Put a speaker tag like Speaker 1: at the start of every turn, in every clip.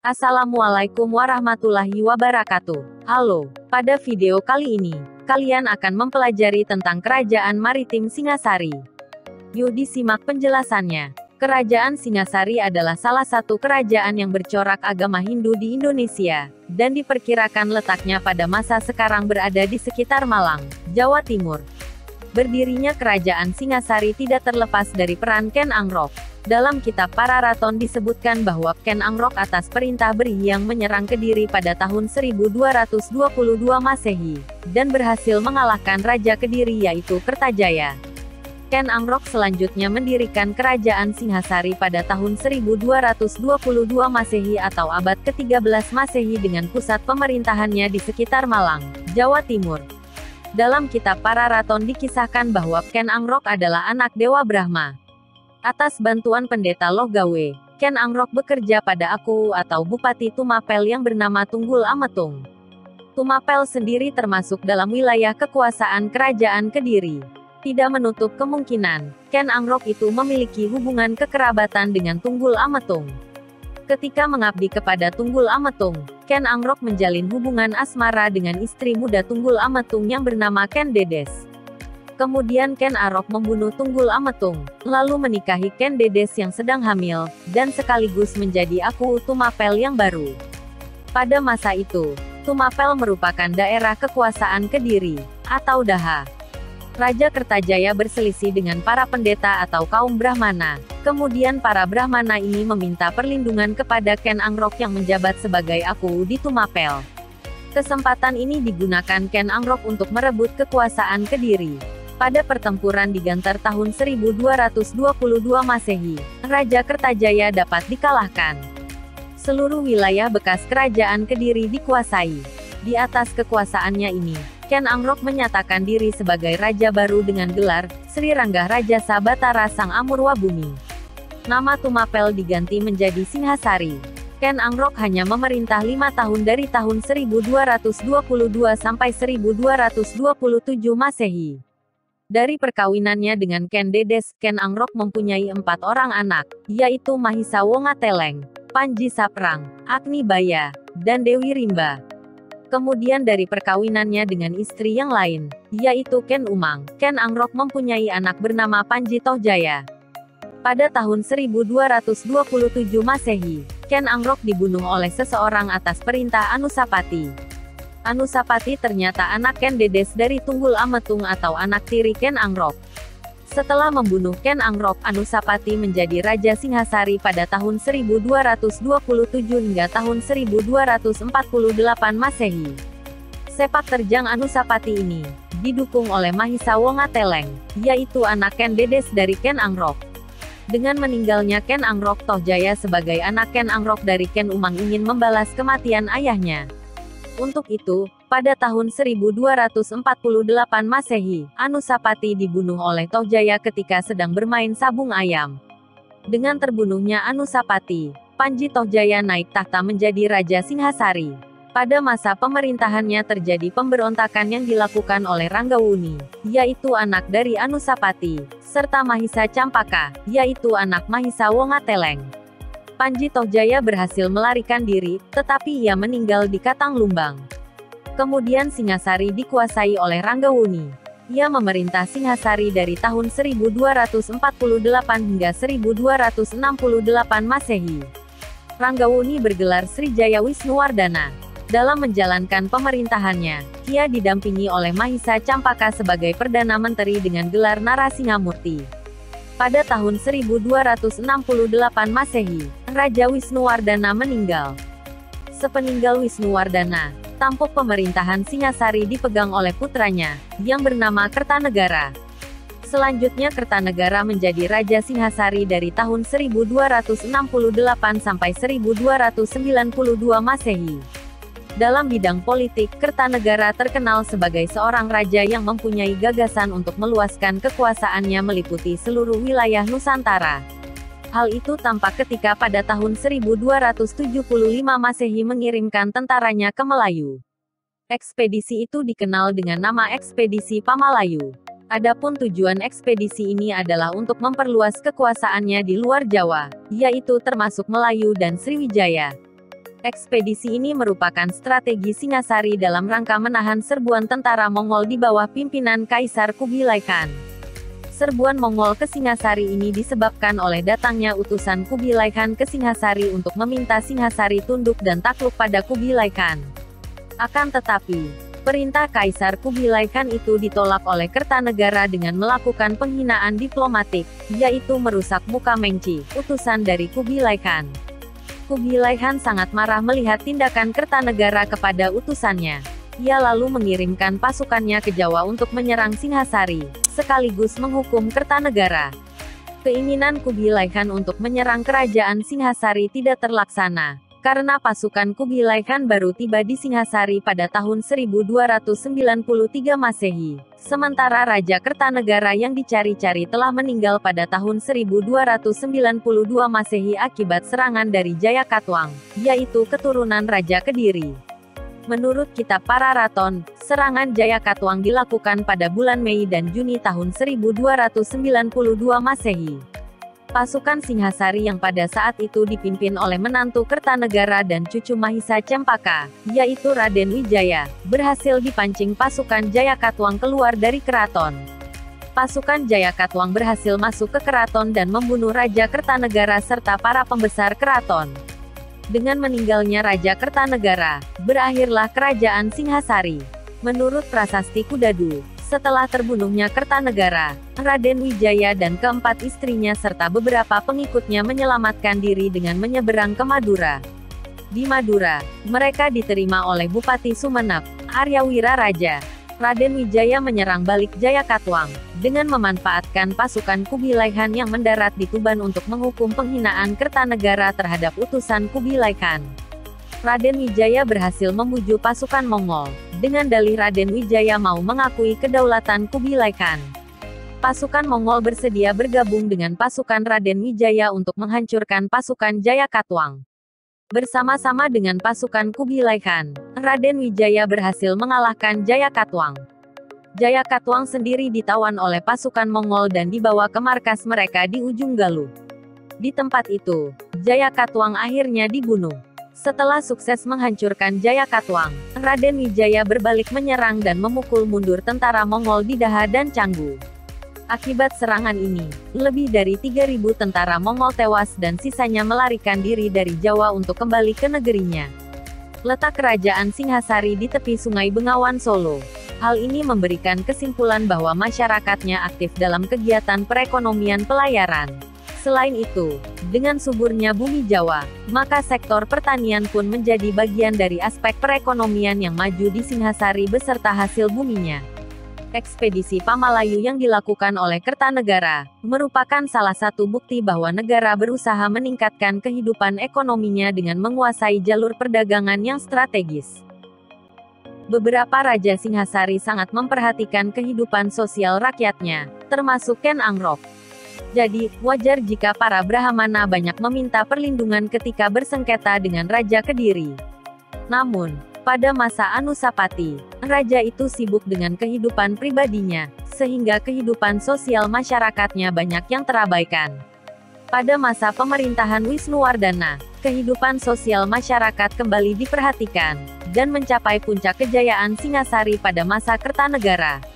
Speaker 1: Assalamualaikum warahmatullahi wabarakatuh. Halo, pada video kali ini, kalian akan mempelajari tentang Kerajaan Maritim Singasari. Yuk disimak penjelasannya. Kerajaan Singasari adalah salah satu kerajaan yang bercorak agama Hindu di Indonesia, dan diperkirakan letaknya pada masa sekarang berada di sekitar Malang, Jawa Timur. Berdirinya Kerajaan Singasari tidak terlepas dari peran Ken Angrok. Dalam kitab Pararaton disebutkan bahwa Ken Angrok atas perintah Berhyang menyerang Kediri pada tahun 1222 Masehi, dan berhasil mengalahkan Raja Kediri yaitu Kertajaya. Ken Angrok selanjutnya mendirikan Kerajaan Singhasari pada tahun 1222 Masehi atau abad ke-13 Masehi dengan pusat pemerintahannya di sekitar Malang, Jawa Timur. Dalam kitab Pararaton dikisahkan bahwa Ken Angrok adalah anak Dewa Brahma. Atas bantuan pendeta Lohgawe, Ken Angrok bekerja pada Aku atau Bupati Tumapel yang bernama Tunggul Ametung. Tumapel sendiri termasuk dalam wilayah kekuasaan Kerajaan Kediri. Tidak menutup kemungkinan, Ken Angrok itu memiliki hubungan kekerabatan dengan Tunggul Ametung. Ketika mengabdi kepada Tunggul Ametung, Ken Angrok menjalin hubungan asmara dengan istri muda Tunggul Ametung yang bernama Ken Dedes. Kemudian Ken Angrok membunuh Tunggul Ametung, lalu menikahi Ken Dedes yang sedang hamil, dan sekaligus menjadi Aku Tumapel yang baru. Pada masa itu, Tumapel merupakan daerah kekuasaan Kediri, atau Daha. Raja Kertajaya berselisih dengan para pendeta atau kaum Brahmana. Kemudian para Brahmana ini meminta perlindungan kepada Ken Angrok yang menjabat sebagai Aku di Tumapel. Kesempatan ini digunakan Ken Angrok untuk merebut kekuasaan Kediri. Pada pertempuran di Gantar tahun 1222 Masehi, Raja Kertajaya dapat dikalahkan. Seluruh wilayah bekas kerajaan Kediri dikuasai. Di atas kekuasaannya ini, Ken Angrok menyatakan diri sebagai raja baru dengan gelar Sri Ranggah Raja Sabatara Sang Amurwabumi. Nama Tumapel diganti menjadi Singhasari. Ken Angrok hanya memerintah 5 tahun dari tahun 1222 sampai 1227 Masehi. Dari perkawinannya dengan Ken Dedes, Ken Angrok mempunyai 4 orang anak, yaitu Mahisa Wongateleng, Panji Saprang, Agni Baya, dan Dewi Rimba. Kemudian dari perkawinannya dengan istri yang lain, yaitu Ken Umang, Ken Angrok mempunyai anak bernama Panji Tohjaya. Pada tahun 1227 Masehi, Ken Angrok dibunuh oleh seseorang atas perintah Anusapati. Anusapati ternyata anak Ken Dedes dari Tunggul Ametung atau anak tiri Ken Angrok. Setelah membunuh Ken Angrok, Anusapati menjadi Raja Singhasari pada tahun 1227 hingga tahun 1248 Masehi. Sepak terjang Anusapati ini didukung oleh Mahisa Wongateleng, yaitu anak Ken Dedes dari Ken Angrok. Dengan meninggalnya Ken Angrok, Tohjaya sebagai anak Ken Angrok dari Ken Umang ingin membalas kematian ayahnya. Untuk itu, pada tahun 1248 Masehi, Anusapati dibunuh oleh Tohjaya ketika sedang bermain sabung ayam. Dengan terbunuhnya Anusapati, Panji Tohjaya naik tahta menjadi Raja Singhasari. Pada masa pemerintahannya terjadi pemberontakan yang dilakukan oleh Ranggawuni, yaitu anak dari Anusapati, serta Mahisa Campaka, yaitu anak Mahisa Wongateleng. Panji Tohjaya berhasil melarikan diri, tetapi ia meninggal di Katanglumbang. Kemudian Singhasari dikuasai oleh Ranggawuni. Ia memerintah Singhasari dari tahun 1248 hingga 1268 Masehi. Ranggawuni bergelar Sri Jaya Wisnuwardana. Dalam menjalankan pemerintahannya, ia didampingi oleh Mahisa Campaka sebagai Perdana Menteri dengan gelar Narasinghamurti. Pada tahun 1268 Masehi, Raja Wisnuwardana meninggal. Sepeninggal Wisnuwardana, tampuk pemerintahan Singhasari dipegang oleh putranya, yang bernama Kertanegara. Selanjutnya Kertanegara menjadi Raja Singhasari dari tahun 1268 sampai 1292 Masehi. Dalam bidang politik, Kertanegara terkenal sebagai seorang raja yang mempunyai gagasan untuk meluaskan kekuasaannya meliputi seluruh wilayah Nusantara. Hal itu tampak ketika pada tahun 1275 Masehi mengirimkan tentaranya ke Melayu. Ekspedisi itu dikenal dengan nama Ekspedisi Pamalayu. Adapun tujuan ekspedisi ini adalah untuk memperluas kekuasaannya di luar Jawa, yaitu termasuk Melayu dan Sriwijaya. Ekspedisi ini merupakan strategi Singasari dalam rangka menahan serbuan tentara Mongol di bawah pimpinan Kaisar Kubilai Khan. Serbuan Mongol ke Singasari ini disebabkan oleh datangnya utusan Kubilai Khan ke Singasari untuk meminta Singasari tunduk dan takluk pada Kubilai Khan. Akan tetapi, perintah Kaisar Kubilai Khan itu ditolak oleh Kertanegara dengan melakukan penghinaan diplomatik, yaitu merusak muka Mengci, utusan dari Kubilai Khan. Kubilai Khan sangat marah melihat tindakan Kertanegara kepada utusannya. Ia lalu mengirimkan pasukannya ke Jawa untuk menyerang Singhasari, sekaligus menghukum Kertanegara. Keinginan Kubilai Khan untuk menyerang kerajaan Singhasari tidak terlaksana, karena pasukan Kubilai Khan baru tiba di Singhasari pada tahun 1293 Masehi, sementara Raja Kertanegara yang dicari-cari telah meninggal pada tahun 1292 Masehi akibat serangan dari Jayakatwang, yaitu keturunan Raja Kediri. Menurut kitab Pararaton, serangan Jayakatwang dilakukan pada bulan Mei dan Juni tahun 1292 Masehi. Pasukan Singhasari yang pada saat itu dipimpin oleh menantu Kertanegara dan cucu Mahisa Cempaka, yaitu Raden Wijaya, berhasil dipancing pasukan Jayakatwang keluar dari keraton. Pasukan Jayakatwang berhasil masuk ke keraton dan membunuh Raja Kertanegara serta para pembesar keraton. Dengan meninggalnya Raja Kertanegara, berakhirlah kerajaan Singhasari. Menurut Prasasti Kudadu, setelah terbunuhnya Kertanegara, Raden Wijaya dan keempat istrinya serta beberapa pengikutnya menyelamatkan diri dengan menyeberang ke Madura. Di Madura, mereka diterima oleh Bupati Sumenep, Aryawira Raja. Raden Wijaya menyerang balik Jayakatwang, dengan memanfaatkan pasukan Kubilai Khan yang mendarat di Tuban untuk menghukum penghinaan Kertanegara terhadap utusan Kubilai Khan. Raden Wijaya berhasil memuju pasukan Mongol, dengan dalih Raden Wijaya mau mengakui kedaulatan Kubilai Khan. Pasukan Mongol bersedia bergabung dengan pasukan Raden Wijaya untuk menghancurkan pasukan Jayakatwang. Bersama-sama dengan pasukan Kubilai Khan, Raden Wijaya berhasil mengalahkan Jayakatwang. Jayakatwang sendiri ditawan oleh pasukan Mongol dan dibawa ke markas mereka di ujung Galuh. Di tempat itu, Jayakatwang akhirnya dibunuh. Setelah sukses menghancurkan Jayakatwang, Raden Wijaya berbalik menyerang dan memukul mundur tentara Mongol di Daha dan Canggu. Akibat serangan ini, lebih dari 3.000 tentara Mongol tewas dan sisanya melarikan diri dari Jawa untuk kembali ke negerinya. Letak kerajaan Singhasari di tepi Sungai Bengawan Solo. Hal ini memberikan kesimpulan bahwa masyarakatnya aktif dalam kegiatan perekonomian pelayaran. Selain itu, dengan suburnya bumi Jawa, maka sektor pertanian pun menjadi bagian dari aspek perekonomian yang maju di Singhasari beserta hasil buminya. Ekspedisi Pamalayu yang dilakukan oleh Kertanegara, merupakan salah satu bukti bahwa negara berusaha meningkatkan kehidupan ekonominya dengan menguasai jalur perdagangan yang strategis. Beberapa Raja Singhasari sangat memperhatikan kehidupan sosial rakyatnya, termasuk Ken Angrok. Jadi, wajar jika para Brahmana banyak meminta perlindungan ketika bersengketa dengan Raja Kediri. Namun, pada masa Anusapati, raja itu sibuk dengan kehidupan pribadinya, sehingga kehidupan sosial masyarakatnya banyak yang terabaikan. Pada masa pemerintahan Wisnuwardana, kehidupan sosial masyarakat kembali diperhatikan, dan mencapai puncak kejayaan Singhasari pada masa Kertanegara.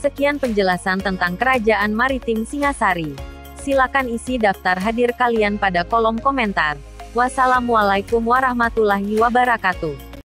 Speaker 1: Sekian penjelasan tentang Kerajaan Maritim Singhasari. Silakan isi daftar hadir kalian pada kolom komentar. Wassalamualaikum warahmatullahi wabarakatuh.